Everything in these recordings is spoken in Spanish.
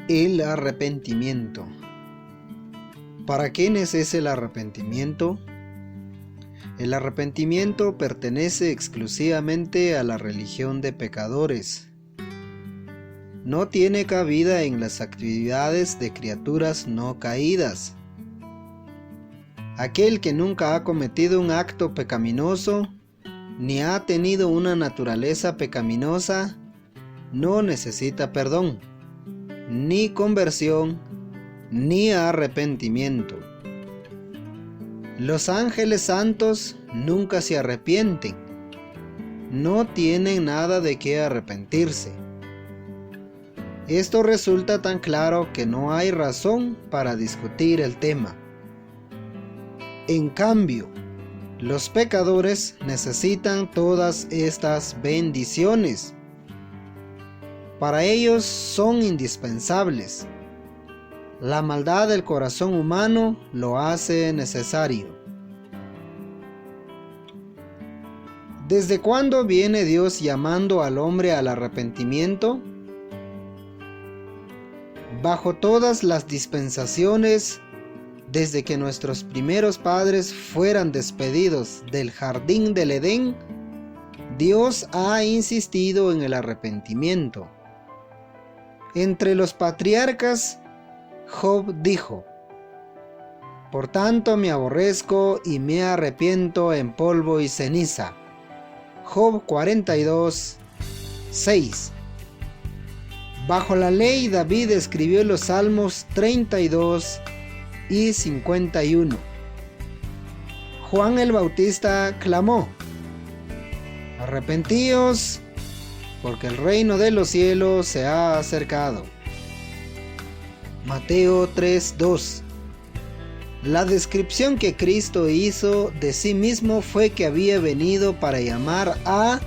El arrepentimiento. ¿Para quiénes es el arrepentimiento? El arrepentimiento pertenece exclusivamente a la religión de pecadores. No tiene cabida en las actividades de criaturas no caídas. Aquel que nunca ha cometido un acto pecaminoso, ni ha tenido una naturaleza pecaminosa, no necesita perdón, ni conversión, ni arrepentimiento. Los ángeles santos nunca se arrepienten, no tienen nada de qué arrepentirse. Esto resulta tan claro que no hay razón para discutir el tema. En cambio, los pecadores necesitan todas estas bendiciones. Para ellos son indispensables. La maldad del corazón humano lo hace necesario. ¿Desde cuándo viene Dios llamando al hombre al arrepentimiento? Bajo todas las dispensaciones, desde que nuestros primeros padres fueran despedidos del jardín del Edén, Dios ha insistido en el arrepentimiento. Entre los patriarcas, Job dijo: "Por tanto me aborrezco y me arrepiento en polvo y ceniza". Job 42, 6. Bajo la ley, David escribió los Salmos 32 y 51. Juan el Bautista clamó: "Arrepentíos, porque el reino de los cielos se ha acercado". Mateo 3:2. La descripción que Cristo hizo de sí mismo fue que había venido para llamar a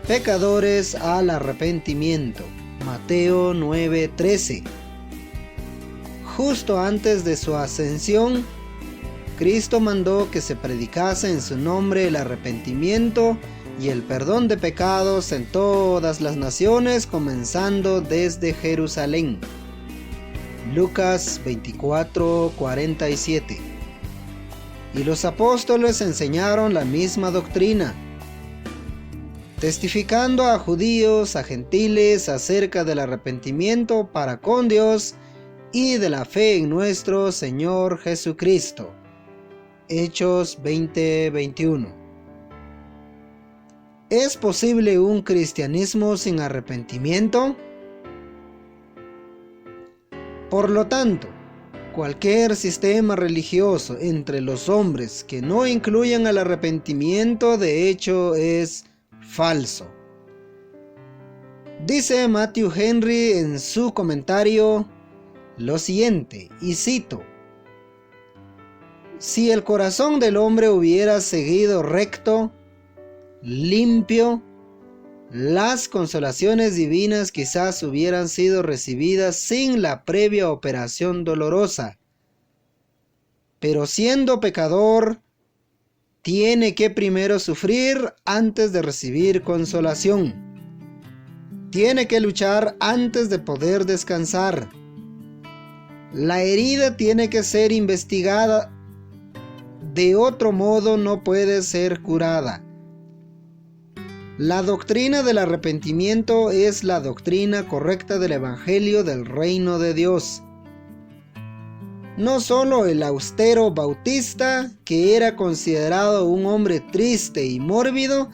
pecadores al arrepentimiento. Mateo 9:13. Justo antes de su ascensión, Cristo mandó que se predicase en su nombre el arrepentimiento y el perdón de pecados en todas las naciones, comenzando desde Jerusalén. Lucas 24:47. Y los apóstoles enseñaron la misma doctrina, testificando a judíos, a gentiles acerca del arrepentimiento para con Dios y de la fe en nuestro Señor Jesucristo. Hechos 20:21. ¿Es posible un cristianismo sin arrepentimiento? Por lo tanto, cualquier sistema religioso entre los hombres que no incluyan el arrepentimiento, de hecho, es falso. Dice Matthew Henry en su comentario lo siguiente, y cito: "Si el corazón del hombre hubiera seguido recto, limpio, las consolaciones divinas quizás hubieran sido recibidas sin la previa operación dolorosa. Pero siendo pecador, tiene que primero sufrir antes de recibir consolación. Tiene que luchar antes de poder descansar. La herida tiene que ser investigada, de otro modo no puede ser curada. La doctrina del arrepentimiento es la doctrina correcta del Evangelio del Reino de Dios. No solo el austero Bautista, que era considerado un hombre triste y mórbido,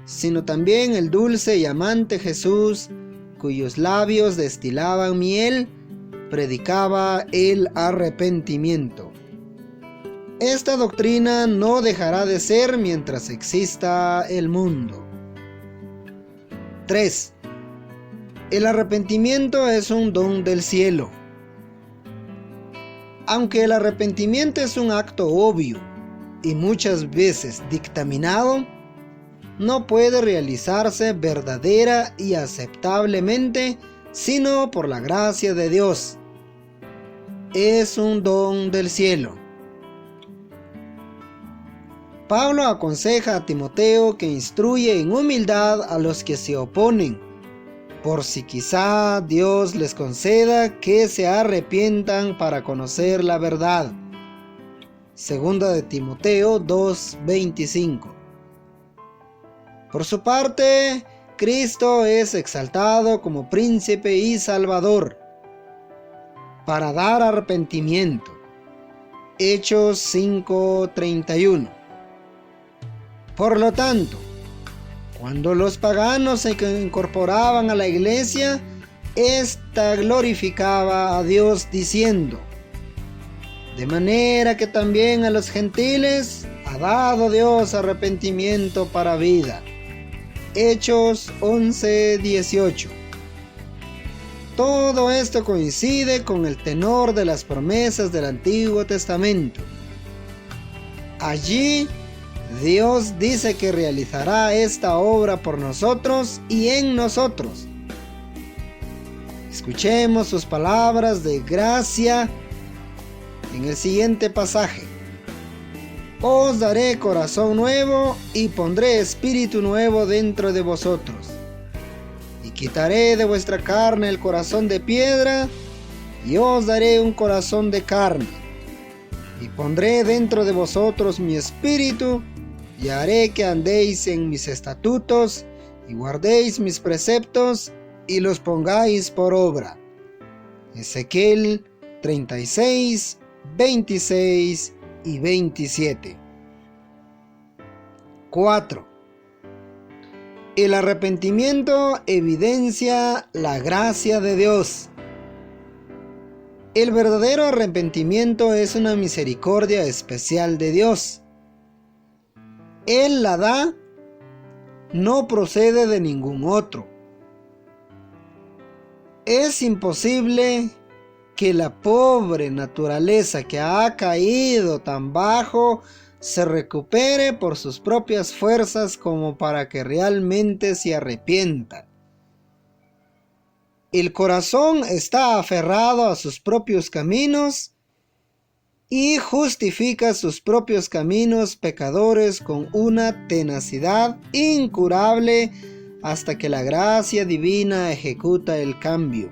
sino también el dulce y amante Jesús, cuyos labios destilaban miel, predicaba el arrepentimiento. Esta doctrina no dejará de ser mientras exista el mundo. 3. El arrepentimiento es un don del cielo. Aunque el arrepentimiento es un acto obvio y muchas veces dictaminado, no puede realizarse verdadera y aceptablemente sino por la gracia de Dios. Es un don del cielo. Pablo aconseja a Timoteo que instruye en humildad a los que se oponen, por si quizá Dios les conceda que se arrepientan para conocer la verdad. Segunda de Timoteo 2:25. Por su parte, Cristo es exaltado como príncipe y salvador para dar arrepentimiento. Hechos 5:31. Por lo tanto, cuando los paganos se incorporaban a la iglesia, ésta glorificaba a Dios diciendo: de manera que también a los gentiles ha dado Dios arrepentimiento para vida. Hechos 11:18. Todo esto coincide con el tenor de las promesas del Antiguo Testamento. Allí, Dios dice que realizará esta obra por nosotros y en nosotros. Escuchemos sus palabras de gracia en el siguiente pasaje. Os daré corazón nuevo y pondré espíritu nuevo dentro de vosotros. Y quitaré de vuestra carne el corazón de piedra y os daré un corazón de carne. Y pondré dentro de vosotros mi espíritu y haré que andéis en mis estatutos y guardéis mis preceptos y los pongáis por obra. Ezequiel 36, 26 y 27. 4. El arrepentimiento evidencia la gracia de Dios. El verdadero arrepentimiento es una misericordia especial de Dios. Él la da, no procede de ningún otro. Es imposible que la pobre naturaleza que ha caído tan bajo se recupere por sus propias fuerzas como para que realmente se arrepienta. El corazón está aferrado a sus propios caminos y justifica sus propios caminos pecadores con una tenacidad incurable hasta que la gracia divina ejecuta el cambio.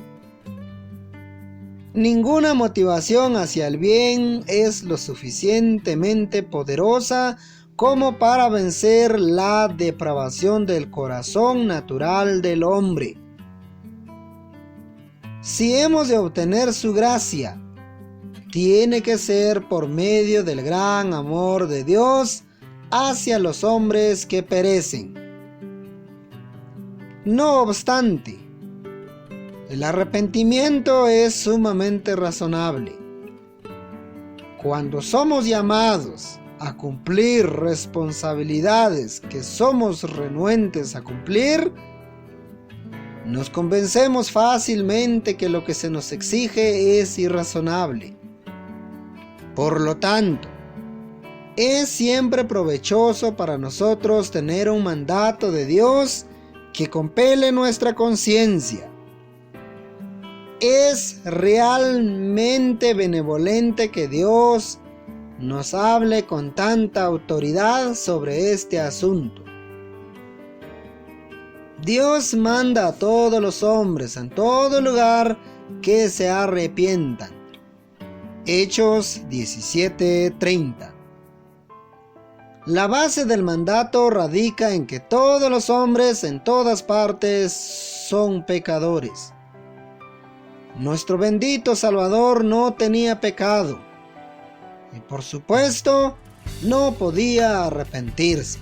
Ninguna motivación hacia el bien es lo suficientemente poderosa como para vencer la depravación del corazón natural del hombre. Si hemos de obtener su gracia, tiene que ser por medio del gran amor de Dios hacia los hombres que perecen. No obstante, el arrepentimiento es sumamente razonable. Cuando somos llamados a cumplir responsabilidades que somos renuentes a cumplir, nos convencemos fácilmente que lo que se nos exige es irrazonable. Por lo tanto, es siempre provechoso para nosotros tener un mandato de Dios que compele nuestra conciencia. Es realmente benevolente que Dios nos hable con tanta autoridad sobre este asunto. Dios manda a todos los hombres en todo lugar que se arrepientan. Hechos 17:30. La base del mandato radica en que todos los hombres en todas partes son pecadores. Nuestro bendito Salvador no tenía pecado y por supuesto no podía arrepentirse.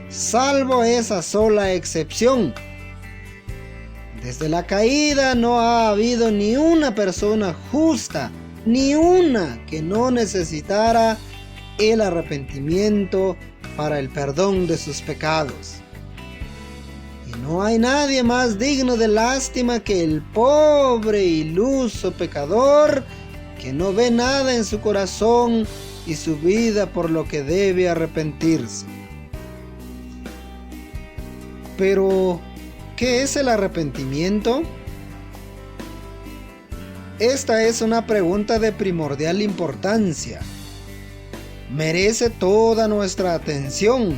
Salvo esa sola excepción, desde la caída no ha habido ni una persona justa, ni una que no necesitara el arrepentimiento para el perdón de sus pecados. Y no hay nadie más digno de lástima que el pobre iluso pecador que no ve nada en su corazón y su vida por lo que debe arrepentirse. Pero, ¿qué es el arrepentimiento? Esta es una pregunta de primordial importancia. Merece toda nuestra atención.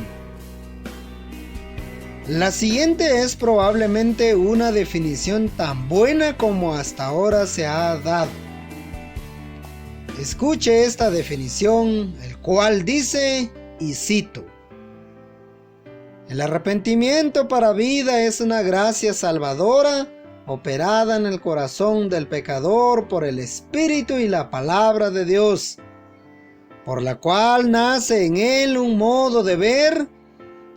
La siguiente es probablemente una definición tan buena como hasta ahora se ha dado. Escuche esta definición, el cual dice, y cito: el arrepentimiento para vida es una gracia salvadora operada en el corazón del pecador por el Espíritu y la palabra de Dios, por la cual nace en él un modo de ver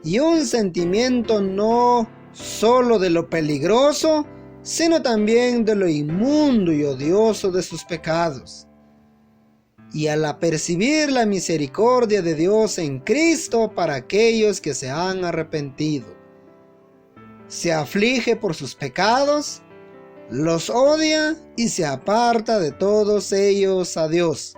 y un sentimiento no solo de lo peligroso, sino también de lo inmundo y odioso de sus pecados. Y al apercibir la misericordia de Dios en Cristo para aquellos que se han arrepentido, se aflige por sus pecados, los odia y se aparta de todos ellos a Dios,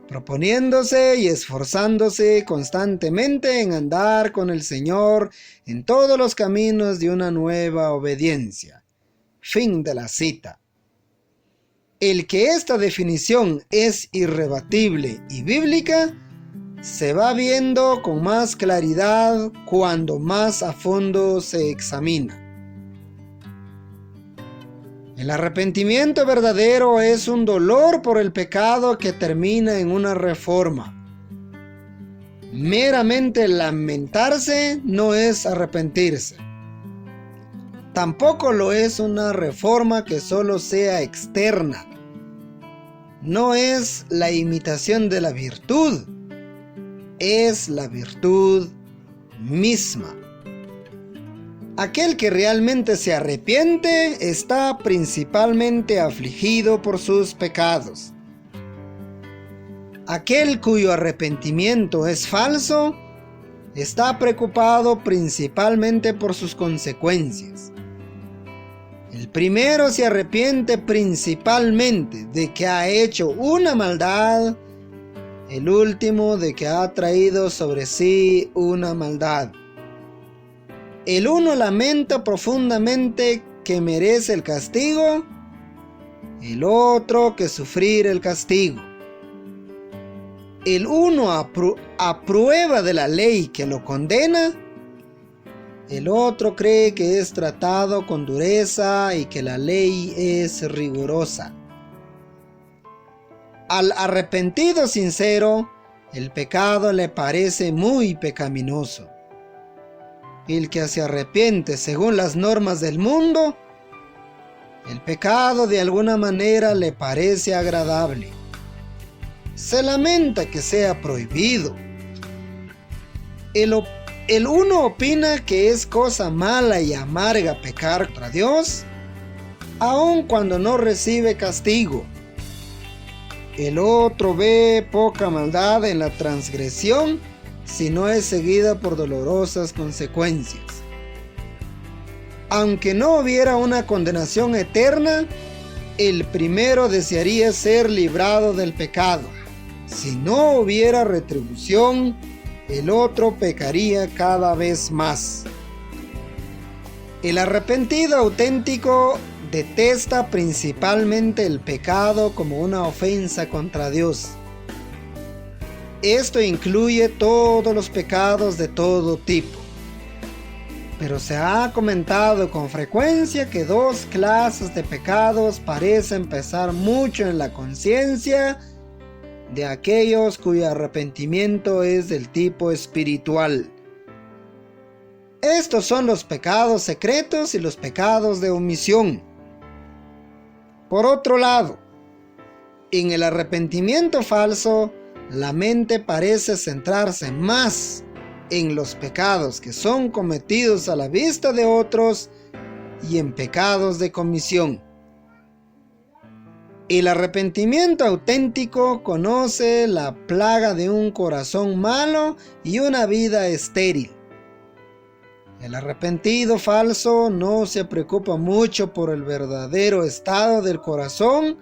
proponiéndose y esforzándose constantemente en andar con el Señor en todos los caminos de una nueva obediencia. Fin de la cita. El que esta definición es irrebatible y bíblica se va viendo con más claridad cuando más a fondo se examina. El arrepentimiento verdadero es un dolor por el pecado que termina en una reforma. Meramente lamentarse no es arrepentirse. Tampoco lo es una reforma que solo sea externa. No es la imitación de la virtud, es la virtud misma. Aquel que realmente se arrepiente está principalmente afligido por sus pecados. Aquel cuyo arrepentimiento es falso está preocupado principalmente por sus consecuencias. El primero se arrepiente principalmente de que ha hecho una maldad, el último de que ha traído sobre sí una maldad. El uno lamenta profundamente que merece el castigo, el otro que sufrir el castigo. El uno aprueba de la ley que lo condena, el otro cree que es tratado con dureza y que la ley es rigurosa. Al arrepentido sincero, el pecado le parece muy pecaminoso. El que se arrepiente según las normas del mundo, el pecado de alguna manera le parece agradable. Se lamenta que sea prohibido. El uno opina que es cosa mala y amarga pecar contra Dios, aun cuando no recibe castigo. El otro ve poca maldad en la transgresión si no es seguida por dolorosas consecuencias. Aunque no hubiera una condenación eterna, el primero desearía ser librado del pecado. Si no hubiera retribución, el otro pecaría cada vez más. El arrepentido auténtico detesta principalmente el pecado como una ofensa contra Dios. Esto incluye todos los pecados de todo tipo. Pero se ha comentado con frecuencia que dos clases de pecados parecen pesar mucho en la conciencia de aquellos cuyo arrepentimiento es del tipo espiritual. Estos son los pecados secretos y los pecados de omisión. Por otro lado, en el arrepentimiento falso, la mente parece centrarse más en los pecados que son cometidos a la vista de otros y en pecados de comisión. El arrepentimiento auténtico conoce la plaga de un corazón malo y una vida estéril. El arrepentido falso no se preocupa mucho por el verdadero estado del corazón,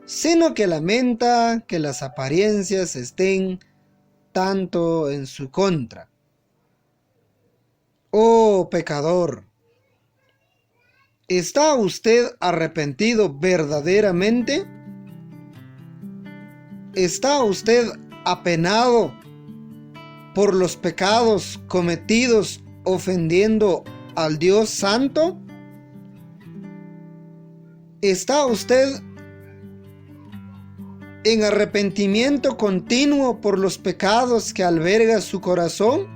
sino que lamenta que las apariencias estén tanto en su contra. Oh pecador, ¿está usted arrepentido verdaderamente? ¿Está usted apenado por los pecados cometidos ofendiendo al Dios Santo? ¿Está usted en arrepentimiento continuo por los pecados que alberga su corazón?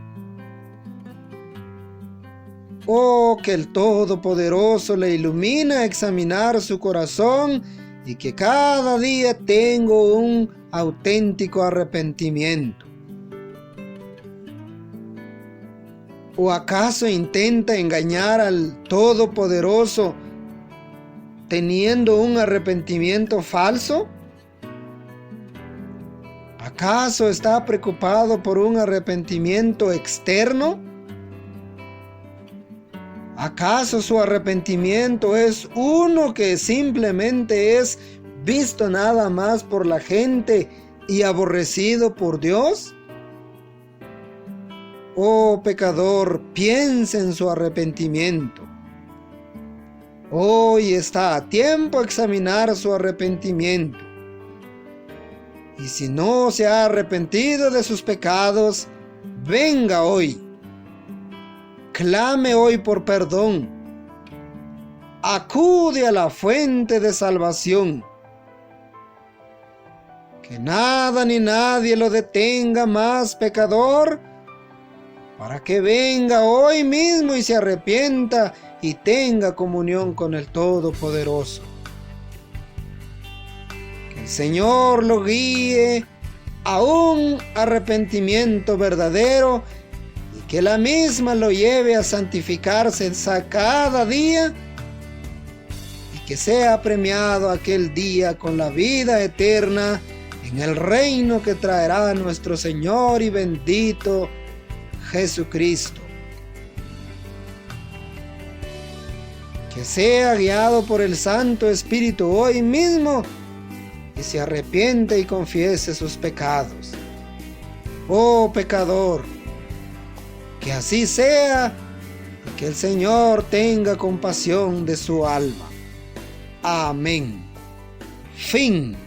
Oh, que el Todopoderoso le ilumina a examinar su corazón y que cada día tenga un auténtico arrepentimiento. ¿O acaso intenta engañar al Todopoderoso teniendo un arrepentimiento falso? ¿Acaso está preocupado por un arrepentimiento externo? ¿Acaso su arrepentimiento es uno que simplemente es visto nada más por la gente y aborrecido por Dios? Oh pecador, piensa en su arrepentimiento. Hoy está a tiempo de examinar su arrepentimiento. Y si no se ha arrepentido de sus pecados, venga hoy. Clame hoy por perdón. Acude a la fuente de salvación. Que nada ni nadie lo detenga más, pecador, para que venga hoy mismo y se arrepienta y tenga comunión con el Todopoderoso. Que el Señor lo guíe a un arrepentimiento verdadero y que la misma lo lleve a santificarse cada día y que sea premiado aquel día con la vida eterna en el reino que traerá nuestro Señor y bendito Jesucristo. Que sea guiado por el Santo Espíritu hoy mismo y se arrepiente y confiese sus pecados. Oh pecador, que así sea y que el Señor tenga compasión de su alma. Amén. Fin.